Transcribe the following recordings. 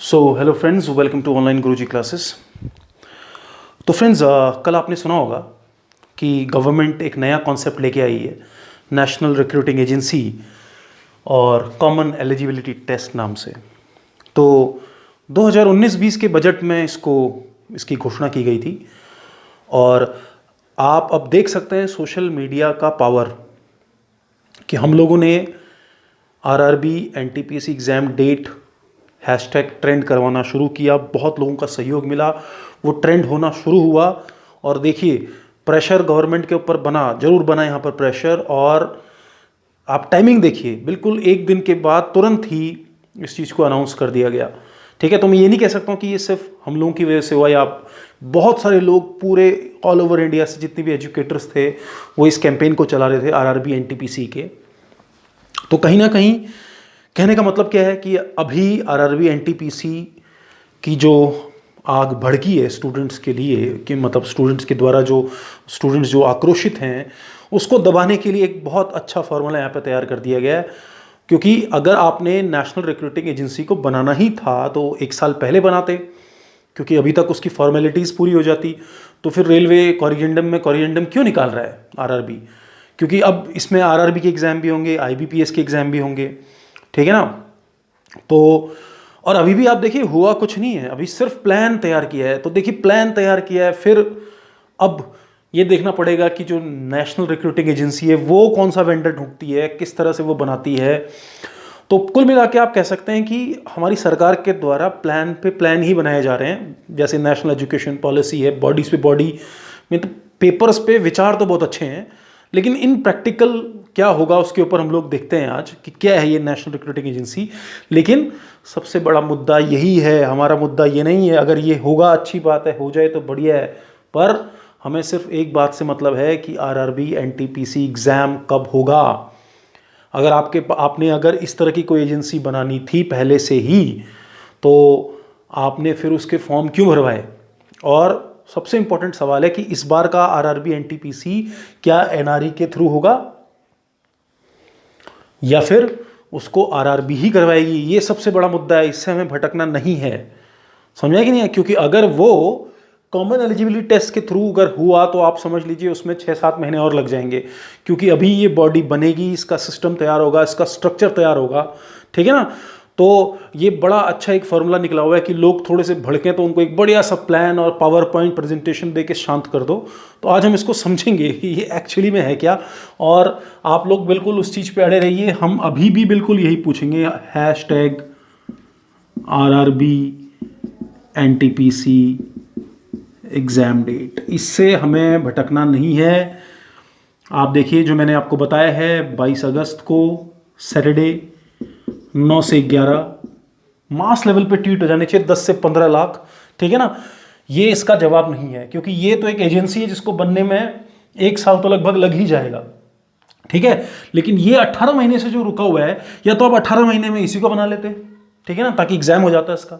So hello friends, welcome to online Guruji classes. तो friends, कल आपने सुना होगा कि गवर्नमेंट एक नया कॉन्सेप्ट लेके आई है, नेशनल रिक्रूटिंग एजेंसी और कॉमन एलिजिबिलिटी टेस्ट नाम से। तो 2019-20 के बजट में इसकी घोषणा की गई थी। और आप अब देख सकते हैं सोशल मीडिया का पावर कि हम लोगों ने RRB NTPC exam date hashtag trend करवाना शुरू किया। बहुत लोगों का सहयोग मिला, वो ट्रेंड होना शुरू हुआ। और देखिए, प्रेशर गवर्नमेंट के ऊपर जरूर बना यहाँ पर प्रेशर। और आप टाइमिंग देखिए, बिल्कुल एक दिन के बाद तुरंत ही इस चीज़ को अनाउंस कर दिया गया। ठीक है, तो मैं ये नहीं कह सकता हूँ कि ये सिर्फ हम लोगों की वजह से हुआ, या बहुत सारे लोग पूरे ऑल ओवर इंडिया से जितने भी एजुकेटर्स थे वो इस कैंपेन को चला रहे थे आरआरबी एनटीपीसी के। तो कहीं ना कहीं कहने का मतलब क्या है कि अभी आरआरबी एनटीपीसी की जो आग भड़की है स्टूडेंट्स के लिए, कि मतलब स्टूडेंट्स के द्वारा स्टूडेंट्स जो आक्रोशित हैं उसको दबाने के लिए एक बहुत अच्छा फॉर्मूला यहाँ पे तैयार कर दिया गया है। क्योंकि अगर आपने नेशनल रिक्रूटिंग एजेंसी को बनाना ही था तो 1 साल पहले बनाते, क्योंकि अभी तक उसकी फॉर्मेलिटीज़ पूरी हो जाती। तो फिर रेलवे कोरिजेंडम क्यों निकाल रहा है आरआरबी? क्योंकि अब इसमें आरआरबी के एग्ज़ाम भी होंगे, आईबीपीएस के एग्ज़ाम भी होंगे, ठीक है ना। तो और अभी भी आप देखिए हुआ कुछ नहीं है, अभी सिर्फ प्लान तैयार किया है। तो देखिए प्लान तैयार किया है, फिर अब ये देखना पड़ेगा कि जो नेशनल रिक्रूटिंग एजेंसी है वो कौन सा वेंडर ढूंढती है, किस तरह से वो बनाती है। तो कुल मिला के आप कह सकते हैं कि हमारी सरकार के द्वारा प्लान पे प्लान ही बनाए जा रहे हैं। जैसे नेशनल एजुकेशन पॉलिसी है, बॉडीज़ पे बॉडी में, तो पेपर्स पे विचार तो बहुत अच्छे हैं, लेकिन इन प्रैक्टिकल क्या होगा उसके ऊपर हम लोग देखते हैं आज कि क्या है ये नेशनल रिक्रूटिंग एजेंसी। लेकिन सबसे बड़ा मुद्दा यही है, हमारा मुद्दा ये नहीं है। अगर ये होगा अच्छी बात है, हो जाए तो बढ़िया है, पर हमें सिर्फ एक बात से मतलब है कि आरआरबी एनटीपीसी एग्ज़ाम कब होगा। अगर आपने अगर इस तरह की कोई एजेंसी बनानी थी पहले से ही, तो आपने फिर उसके फॉर्म क्यों भरवाए? और सबसे इंपॉर्टेंट सवाल है कि इस बार का आरआरबी एनटीपीसी क्या एनआरई के थ्रू होगा या फिर उसको आरआरबी ही करवाएगी? ये सबसे बड़ा मुद्दा है, इससे हमें भटकना नहीं है। समझा कि नहीं है? क्योंकि अगर वो कॉमन एलिजिबिलिटी टेस्ट के थ्रू अगर हुआ तो आप समझ लीजिए उसमें 6-7 महीने और लग जाएंगे, क्योंकि अभी ये बॉडी बनेगी, इसका सिस्टम तैयार होगा, इसका स्ट्रक्चर तैयार होगा, ठीक है ना। तो ये बड़ा अच्छा एक फॉर्मूला निकला हुआ है कि लोग थोड़े से भड़कें तो उनको एक बढ़िया सा प्लान और पावर पॉइंट प्रेजेंटेशन दे के शांत कर दो। तो आज हम इसको समझेंगे कि ये एक्चुअली में है क्या। और आप लोग बिल्कुल उस चीज़ पे अड़े रहिए, हम अभी भी बिल्कुल यही पूछेंगे, hashtag RRB NTPC exam date, इससे हमें भटकना नहीं है। आप देखिए जो मैंने आपको बताया है, 22 अगस्त को सैटरडे 9 से 11 मास लेवल पे ट्वीट हो जाने चाहिए 10 से 15 लाख, ठीक है ना। ये इसका जवाब नहीं है, क्योंकि ये तो एक एजेंसी है जिसको बनने में 1 साल तो लगभग लग ही जाएगा, ठीक है। लेकिन ये 18 महीने से जो रुका हुआ है, या तो आप 18 महीने में इसी को बना लेते, ठीक है ना, ताकि एग्जाम हो जाता है इसका,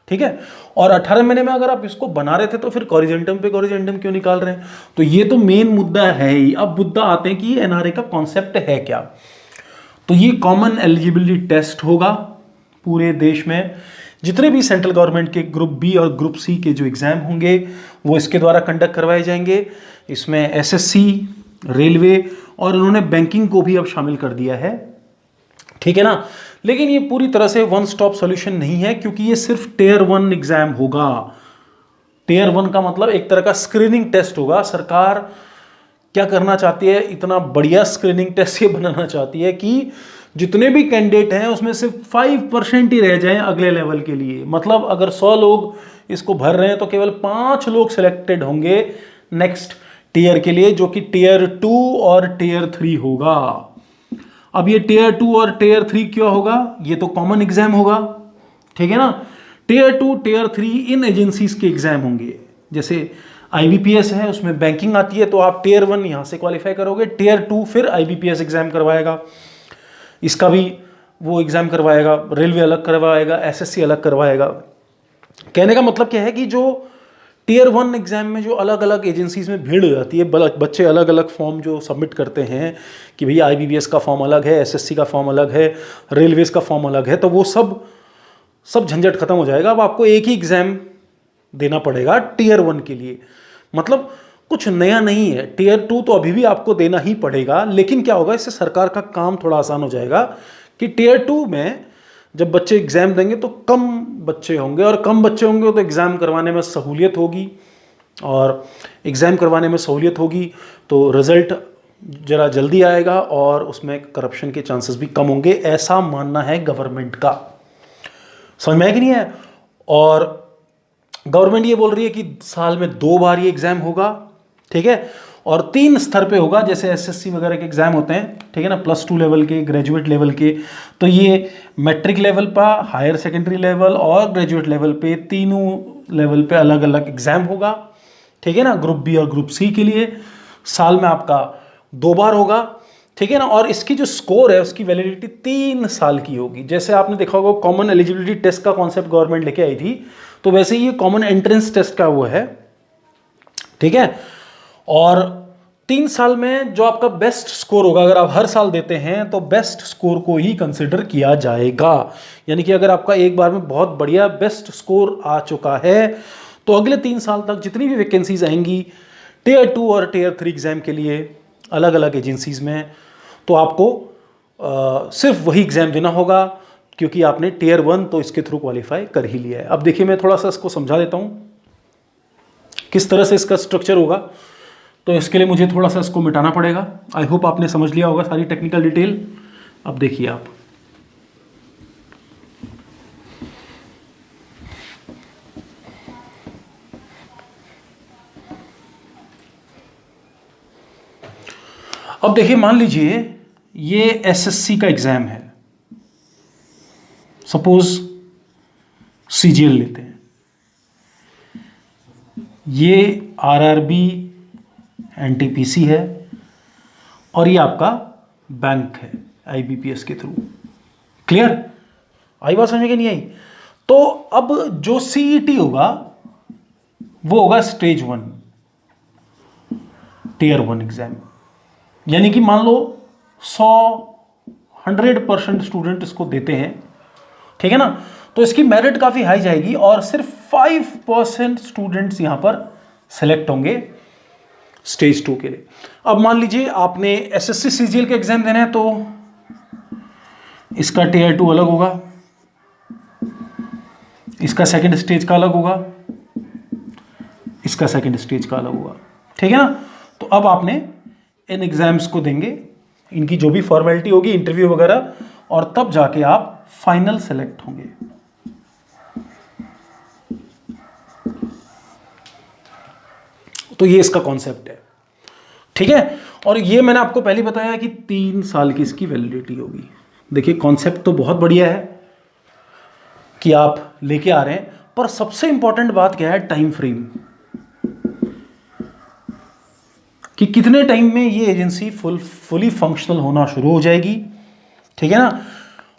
ठीक है। और 18 महीने में अगर आप इसको बना रहे थे तो फिर कोरिजेंडम पे कोरिजेंडम क्यों निकाल रहे हैं? तो ये तो मेन मुद्दा है ही। अब मुद्दा आते हैं कि एनआरए का कॉन्सेप्ट है क्या। तो ये कॉमन एलिजिबिलिटी टेस्ट होगा पूरे देश में। जितने भी सेंट्रल गवर्नमेंट के ग्रुप बी और ग्रुप सी के जो एग्ज़ाम होंगे वो इसके द्वारा कंडक्ट करवाए जाएंगे। इसमें एसएससी, रेलवे और उन्होंने बैंकिंग को भी अब शामिल कर दिया है, ठीक है ना। लेकिन ये पूरी तरह से वन स्टॉप सॉल्यूशन नहीं है, क्योंकि ये सिर्फ टियर 1 एग्ज़ाम होगा। टियर 1 का मतलब एक तरह का स्क्रीनिंग टेस्ट होगा। सरकार क्या करना चाहती है, इतना बढ़िया स्क्रीनिंग टेस्ट ये बनाना चाहती है कि जितने भी कैंडिडेट हैं उसमें सिर्फ 5% ही रह जाएं अगले लेवल के लिए। मतलब अगर 100 लोग इसको भर रहे हैं तो केवल 5 लोग सिलेक्टेड होंगे नेक्स्ट टियर के लिए, जो कि टियर 2 और टियर 3 होगा। अब ये टियर 2 और टियर 3 क्यों होगा? ये तो कॉमन एग्जाम होगा, ठीक है ना। टियर 2, टियर 3 इन एजेंसीज के एग्जाम होंगे। जैसे आईबीपीएस है, उसमें बैंकिंग आती है, तो आप टियर 1 यहां से क्वालिफाई करोगे, टियर 2 फिर आईबीपीएस एग्जाम करवाएगा, इसका भी वो एग्जाम करवाएगा, रेलवे अलग करवाएगा, एसएससी अलग करवाएगा। कहने का मतलब क्या है कि जो टियर 1 एग्जाम में जो अलग अलग एजेंसीज में भीड़ हो जाती है, बच्चे अलग अलग फॉर्म जो सबमिट करते हैं कि भैया आईबीपीएस का फॉर्म अलग है, एसएससी का फॉर्म अलग है, रेलवेज का फॉर्म अलग है, तो वो सब सब झंझट खत्म हो जाएगा। अब आपको एक ही एग्ज़ाम देना पड़ेगा टीयर 1 के लिए। मतलब कुछ नया नहीं है। टीयर 2 तो अभी भी आपको देना ही पड़ेगा, लेकिन क्या होगा, इससे सरकार का काम थोड़ा आसान हो जाएगा कि टीयर 2 में जब बच्चे एग्ज़ाम देंगे तो कम बच्चे होंगे, और कम बच्चे होंगे तो एग्ज़ाम करवाने में सहूलियत होगी, और एग्ज़ाम करवाने में सहूलियत होगी तो रिज़ल्ट ज़रा जल्दी आएगा और उसमें करप्शन के चांसेस भी कम होंगे, ऐसा मानना है गवर्नमेंट का। समझ में आया कि नहीं है? और गवर्नमेंट ये बोल रही है कि साल में 2 बार ये एग्ज़ाम होगा, ठीक है, और 3 स्तर पे होगा, जैसे एसएससी वगैरह के एग्ज़ाम होते हैं, ठीक है ना, +2 लेवल के, ग्रेजुएट लेवल के। तो ये मैट्रिक लेवल पर, हायर सेकेंडरी लेवल और ग्रेजुएट लेवल पे, तीनों लेवल पे अलग अलग एग्ज़ाम होगा, ठीक है ना। ग्रुप बी और ग्रुप सी के लिए साल में आपका 2 बार होगा, ठीक है ना। और इसकी जो स्कोर है उसकी वैलिडिटी 3 साल की होगी। जैसे आपने देखा होगा कॉमन एलिजिबिलिटी टेस्ट का कॉन्सेप्ट गवर्नमेंट लेके आई थी, तो वैसे ही ये कॉमन एंट्रेंस टेस्ट का वो है, ठीक है। और 3 साल में जो आपका बेस्ट स्कोर होगा, अगर आप हर साल देते हैं तो बेस्ट स्कोर को ही कंसिडर किया जाएगा। यानी कि अगर आपका एक बार में बहुत बढ़िया बेस्ट स्कोर आ चुका है तो अगले 3 साल तक जितनी भी वैकेंसीज आएंगी टीयर 2 और टीयर 3 एग्जाम के लिए अलग अलग एजेंसीज में, तो आपको सिर्फ वही एग्जाम देना होगा, क्योंकि आपने टीयर 1 तो इसके थ्रू क्वालिफाई कर ही लिया है। अब देखिए मैं थोड़ा सा इसको समझा देता हूँ किस तरह से इसका स्ट्रक्चर होगा। तो इसके लिए मुझे थोड़ा सा इसको मिटाना पड़ेगा। आई होप आपने समझ लिया होगा सारी टेक्निकल डिटेल। अब देखिए आप, अब देखिए मान लीजिए ये एसएससी का एग्जाम है, सपोज सीजीएल लेते हैं, ये आरआरबी एनटीपीसी है और ये आपका बैंक है आईबीपीएस के थ्रू। क्लियर? आई बात समझ में कि नहीं आई? तो अब जो सीईटी होगा वो होगा स्टेज 1 टीयर 1 एग्जाम। यानी कि मान लो 100% स्टूडेंट इसको देते हैं, ठीक है ना, तो इसकी मेरिट काफी हाई जाएगी और सिर्फ 5% स्टूडेंट्स यहां पर सेलेक्ट होंगे स्टेज 2 के लिए। अब मान लीजिए आपने एसएससी सीजीएल के एग्जाम देने हैं, तो इसका टीयर 2 अलग होगा, इसका सेकंड स्टेज का अलग होगा, इसका सेकंड स्टेज का अलग होगा, ठीक है ना। तो अब आपने इन एग्जाम्स को देंगे, इनकी जो भी फॉर्मेलिटी होगी, इंटरव्यू वगैरह, और तब जाके आप फाइनल सेलेक्ट होंगे। तो ये इसका कॉन्सेप्ट है, ठीक है। और ये मैंने आपको पहले बताया कि 3 साल की इसकी वैलिडिटी होगी। देखिए कॉन्सेप्ट तो बहुत बढ़िया है कि आप लेके आ रहे हैं, पर सबसे इंपॉर्टेंट बात क्या है, टाइम फ्रेम, कि कितने टाइम में ये एजेंसी फुली फंक्शनल होना शुरू हो जाएगी, ठीक है ना।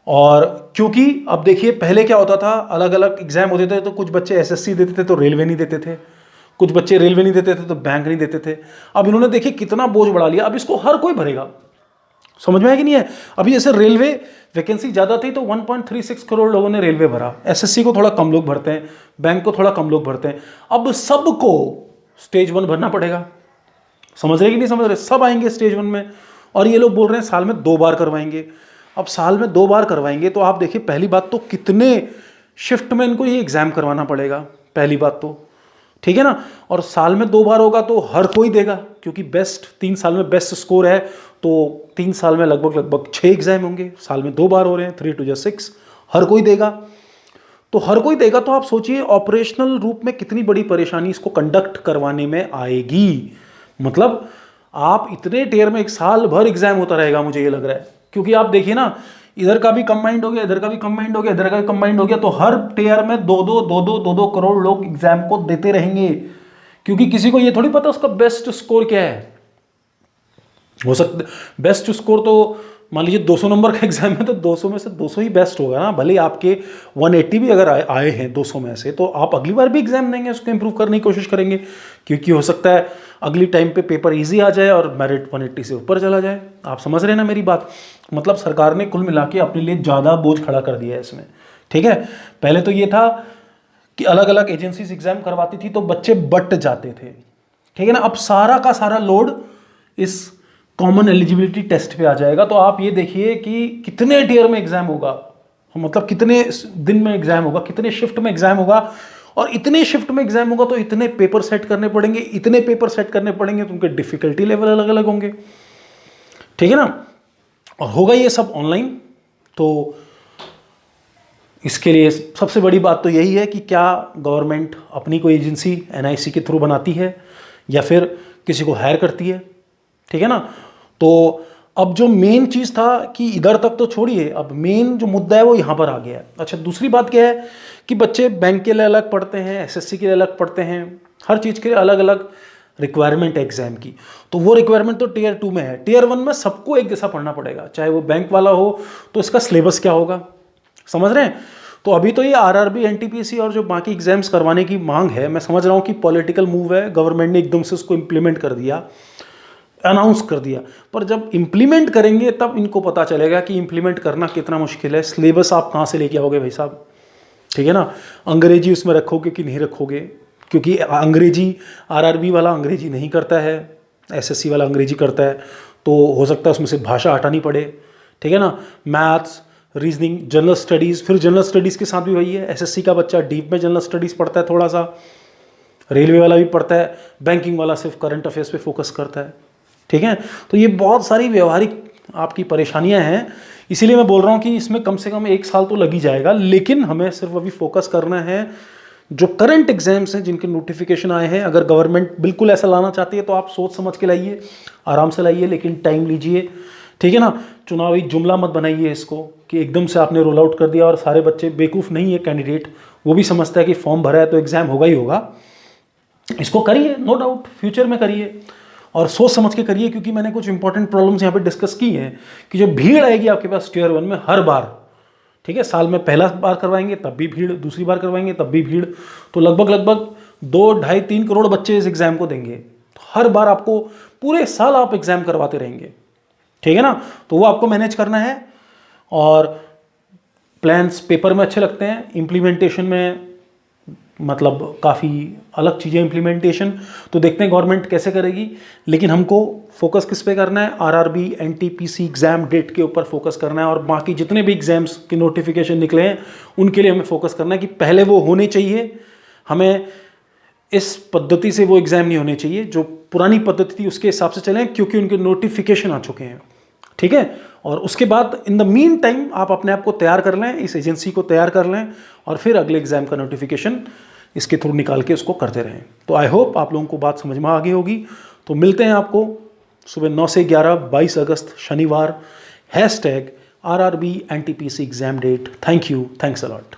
और क्योंकि अब देखिए पहले क्या होता था, अलग अलग एग्जाम होते थे, तो कुछ बच्चे एसएससी देते थे तो रेलवे नहीं देते थे, कुछ बच्चे रेलवे नहीं देते थे तो बैंक नहीं देते थे। अब इन्होंने देखिए कितना बोझ बढ़ा लिया, अब इसको हर कोई भरेगा। समझ में आया कि नहीं है? अभी जैसे रेलवे वैकेंसी ज़्यादा थी तो 1.36 करोड़ लोगों ने रेलवे भरा, एसएससी को थोड़ा कम लोग भरते हैं, बैंक को थोड़ा कम लोग भरते हैं। अब सबको स्टेज 1 भरना पड़ेगा। समझ रहे कि नहीं समझ रहे? सब आएंगे स्टेज 1 में, और ये लोग बोल रहे हैं साल में 2 बार करवाएंगे। अब साल में 2 बार करवाएंगे तो आप देखिए पहली बात तो कितने शिफ्ट में इनको ये एग्जाम करवाना पड़ेगा, पहली बात तो, ठीक है ना। और साल में 2 बार होगा तो हर कोई देगा, क्योंकि बेस्ट 3 साल में बेस्ट स्कोर है, तो 3 साल में लगभग 6 एग्जाम होंगे, साल में 2 बार हो रहे हैं, 3 2 6, हर कोई देगा। तो हर कोई देगा तो आप सोचिए ऑपरेशनल रूप में कितनी बड़ी परेशानी इसको कंडक्ट करवाने में आएगी। मतलब आप इतने टीयर में एक साल भर एग्जाम होता रहेगा, मुझे ये लग रहा है। क्योंकि आप देखिए ना, इधर का भी कंबाइंड हो गया, इधर का भी कंबाइंड हो गया, इधर का भी कंबाइंड हो गया, तो हर टीयर में 2-2 करोड़ लोग एग्जाम को देते रहेंगे। क्योंकि किसी को ये थोड़ी पता उसका बेस्ट स्कोर क्या है। हो सकता बेस्ट स्कोर तो मान लीजिए 200 नंबर का एग्जाम है तो 200 में से 200 ही बेस्ट होगा ना, भले आपके 180 भी अगर आए हैं 200 में से, तो आप अगली बार भी एग्जाम देंगे, उसको इंप्रूव करने की कोशिश करेंगे, क्योंकि हो सकता है अगली टाइम पे पेपर इजी आ जाए और मेरिट 180 से ऊपर चला जाए। आप समझ रहे हैं ना मेरी बात? मतलब सरकार ने कुल मिला के अपने लिए ज़्यादा बोझ खड़ा कर दिया है इसमें, ठीक है। पहले तो ये था कि अलग अलग एजेंसीज एग्जाम करवाती थी तो बच्चे बट जाते थे, ठीक है ना। अब सारा का सारा लोड इस कॉमन एलिजिबिलिटी टेस्ट पे आ जाएगा। तो आप ये देखिए कि कितने टियर में एग्जाम होगा, मतलब कितने दिन में एग्जाम होगा, कितने शिफ्ट में एग्जाम होगा, और इतने शिफ्ट में एग्जाम होगा तो इतने पेपर सेट करने पड़ेंगे, इतने पेपर सेट करने पड़ेंगे तो उनके डिफिकल्टी लेवल अलग अलग होंगे, ठीक है ना। और होगा ये सब ऑनलाइन। तो इसके लिए सबसे बड़ी बात तो यही है कि क्या गवर्नमेंट अपनी कोई एजेंसी एनआईसी के थ्रू बनाती है या फिर किसी को हायर करती है, ठीक है ना। तो अब जो मेन चीज़ था कि इधर तक तो छोड़िए, अब मेन जो मुद्दा है वो यहाँ पर आ गया है। अच्छा, दूसरी बात क्या है कि बच्चे बैंक के लिए अलग पढ़ते हैं, एसएससी के लिए अलग पढ़ते हैं, हर चीज़ के लिए अलग अलग रिक्वायरमेंट है एग्जाम की। तो वो रिक्वायरमेंट तो टियर 2 में है, टियर 1 में सबको एक जैसा पढ़ना पड़ेगा, चाहे वो बैंक वाला हो। तो इसका सिलेबस क्या होगा, समझ रहे हैं। तो अभी तो ये आरआरबी, एनटीपीसी और जो बाकी एग्जाम्स करवाने की मांग है, मैं समझ रहा हूँ कि पॉलिटिकल मूव है, गवर्नमेंट ने एकदम से उसको इम्प्लीमेंट कर दिया, अनाउंस कर दिया। पर जब इम्प्लीमेंट करेंगे तब इनको पता चलेगा कि इम्प्लीमेंट करना कितना मुश्किल है। सिलेबस आप कहाँ से लेके आओगे भाई साहब, ठीक है ना। अंग्रेजी उसमें रखोगे कि नहीं रखोगे, क्योंकि अंग्रेजी आरआरबी वाला अंग्रेजी नहीं करता है, एसएससी वाला अंग्रेजी करता है, तो हो सकता है उसमें से भाषा हटानी पड़े, ठीक है ना। मैथ्स, रीजनिंग, जनरल स्टडीज़, फिर जनरल स्टडीज़ के साथ भी वही है, एसएससी का बच्चा डीप में जनरल स्टडीज़ पढ़ता है थोड़ा सा, रेलवे वाला भी पढ़ता है, बैंकिंग वाला सिर्फ करंट अफेयर्स पे फोकस करता है, ठीक है। तो ये बहुत सारी व्यवहारिक आपकी परेशानियां हैं, इसीलिए मैं बोल रहा हूँ कि इसमें कम से कम 1 साल तो लग ही जाएगा। लेकिन हमें सिर्फ अभी फोकस करना है जो करंट एग्जाम्स हैं, जिनके नोटिफिकेशन आए हैं। अगर गवर्नमेंट बिल्कुल ऐसा लाना चाहती है तो आप सोच समझ के लाइए, आराम से लाइए, लेकिन टाइम लीजिए, ठीक है ना। चुनावी जुमला मत बनाइए इसको कि एकदम से आपने रोल आउट कर दिया। और सारे बच्चे बेवकूफ़ नहीं है कैंडिडेट, वो भी समझता है कि फॉर्म भरा है तो एग्ज़ाम होगा ही होगा। इसको करिए, नो डाउट, फ्यूचर में करिए और सोच समझ के करिए, क्योंकि मैंने कुछ इंपॉर्टेंट प्रॉब्लम्स यहाँ पे डिस्कस की हैं कि जो भीड़ आएगी आपके पास टियर 1 में हर बार, ठीक है, साल में पहला बार करवाएंगे तब भी भीड़, दूसरी बार करवाएंगे तब भी भीड़, तो लगभग 2, 2.5, 3 करोड़ बच्चे इस एग्ज़ाम को देंगे। तो हर बार आपको पूरे साल आप एग्ज़ाम करवाते रहेंगे, ठीक है ना। तो वो आपको मैनेज करना है। और प्लान्स पेपर में अच्छे लगते हैं, इम्प्लीमेंटेशन में मतलब काफ़ी अलग चीज़ें इम्प्लीमेंटेशन, तो देखते हैं गवर्नमेंट कैसे करेगी। लेकिन हमको फोकस किस पे करना है, आरआरबी, एनटीपीसी एग्ज़ाम डेट के ऊपर फोकस करना है। और बाकी जितने भी एग्ज़ाम्स के नोटिफिकेशन निकले हैं उनके लिए हमें फोकस करना है कि पहले वो होने चाहिए। हमें इस पद्धति से वो एग्ज़ाम नहीं होने चाहिए, जो पुरानी पद्धति थी उसके हिसाब से चलें, क्योंकि उनके नोटिफिकेशन आ चुके हैं, ठीक है। और उसके बाद इन द मीन टाइम आप अपने आप को तैयार कर लें, इस एजेंसी को तैयार कर लें, और फिर अगले एग्जाम का नोटिफिकेशन इसके थ्रू निकाल के उसको करते रहें। तो आई होप आप लोगों को बात समझ में आ गई होगी। तो मिलते हैं आपको सुबह 9 से 11, 22 अगस्त शनिवार, #RRB NTPC exam date. Thank you, thanks a lot.